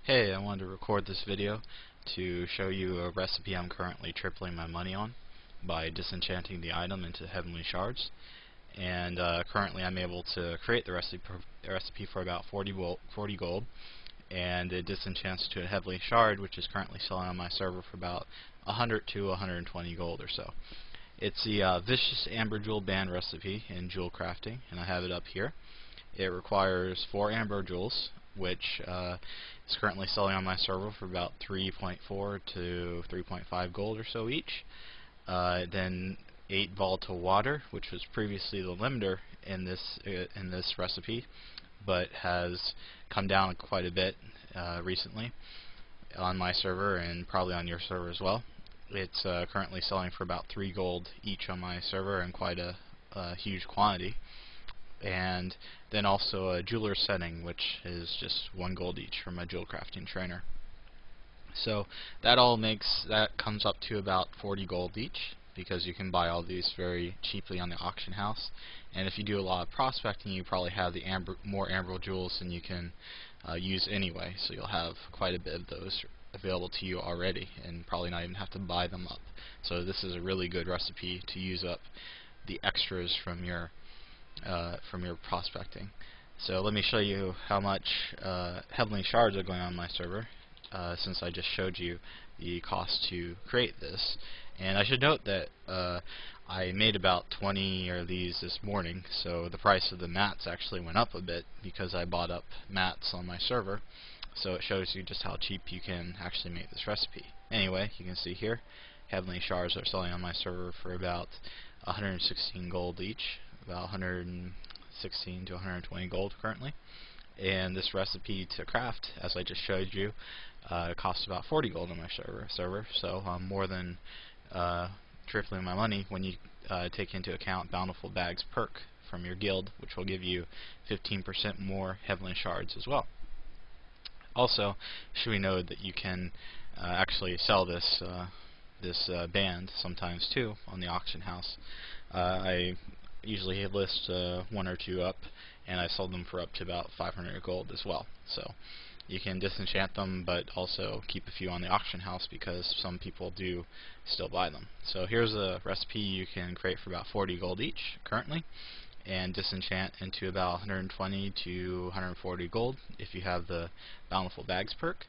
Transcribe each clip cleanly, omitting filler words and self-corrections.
Hey, I wanted to record this video to show you a recipe I'm currently tripling my money on by disenchanting the item into heavenly shards. And currently I'm able to create the recipe for about 40 gold, and it disenchants to a heavenly shard, which is currently selling on my server for about 100 to 120 gold or so. It's the Vicious Amber Jewel Band recipe in jewel crafting, and I have it up here. It requires 4 amber jewels, which is currently selling on my server for about 3.4 to 3.5 gold or so each. Then 8 volatile water, which was previously the limiter in this recipe, but has come down quite a bit recently on my server and probably on your server as well. It's currently selling for about 3 gold each on my server, and quite a huge quantity. And then also a jeweler setting, which is just 1 gold each from a jewel crafting trainer. So that comes up to about 40 gold each, because you can buy all these very cheaply on the auction house. And if you do a lot of prospecting, you probably have the more amber jewels than you can use anyway, so you'll have quite a bit of those available to you already and probably not even have to buy them up. So this is a really good recipe to use up the extras from your prospecting. So let me show you how much heavenly shards are going on my server, since I just showed you the cost to create this. And I should note that I made about 20 of these this morning, so the price of the mats actually went up a bit because I bought up mats on my server. So it shows you just how cheap you can actually make this recipe. Anyway, you can see here, heavenly shards are selling on my server for about 116 gold each, about 116 to 120 gold currently. And this recipe to craft, as I just showed you, costs about 40 gold on my server. So more than tripling my money when you take into account Bountiful Bags perk from your guild, which will give you 15% more heavenly shards as well. Also, should we know that you can actually sell this band sometimes too on the auction house. I usually list 1 or 2 up, and I sold them for up to about 500 gold as well. So you can disenchant them, but also keep a few on the auction house because some people do still buy them. So here's a recipe you can create for about 40 gold each currently, and disenchant into about 120 to 140 gold if you have the Bountiful Bags perk.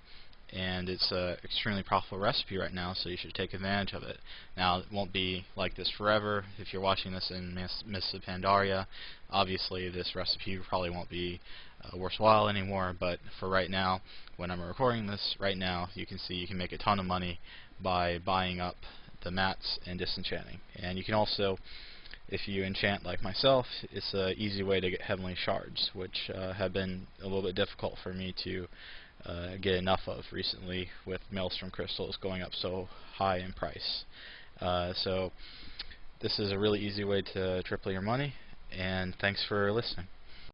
And it's an extremely profitable recipe right now, so you should take advantage of it. Now, it won't be like this forever. If you're watching this in Mists of Pandaria, obviously this recipe probably won't be worthwhile anymore, but for right now, when I'm recording this right now, you can see you can make a ton of money by buying up the mats and disenchanting. And you can also, if you enchant like myself, it's an easy way to get heavenly shards, which have been a little bit difficult for me to get enough of recently, with maelstrom crystals going up so high in price. So this is a really easy way to triple your money, and thanks for listening.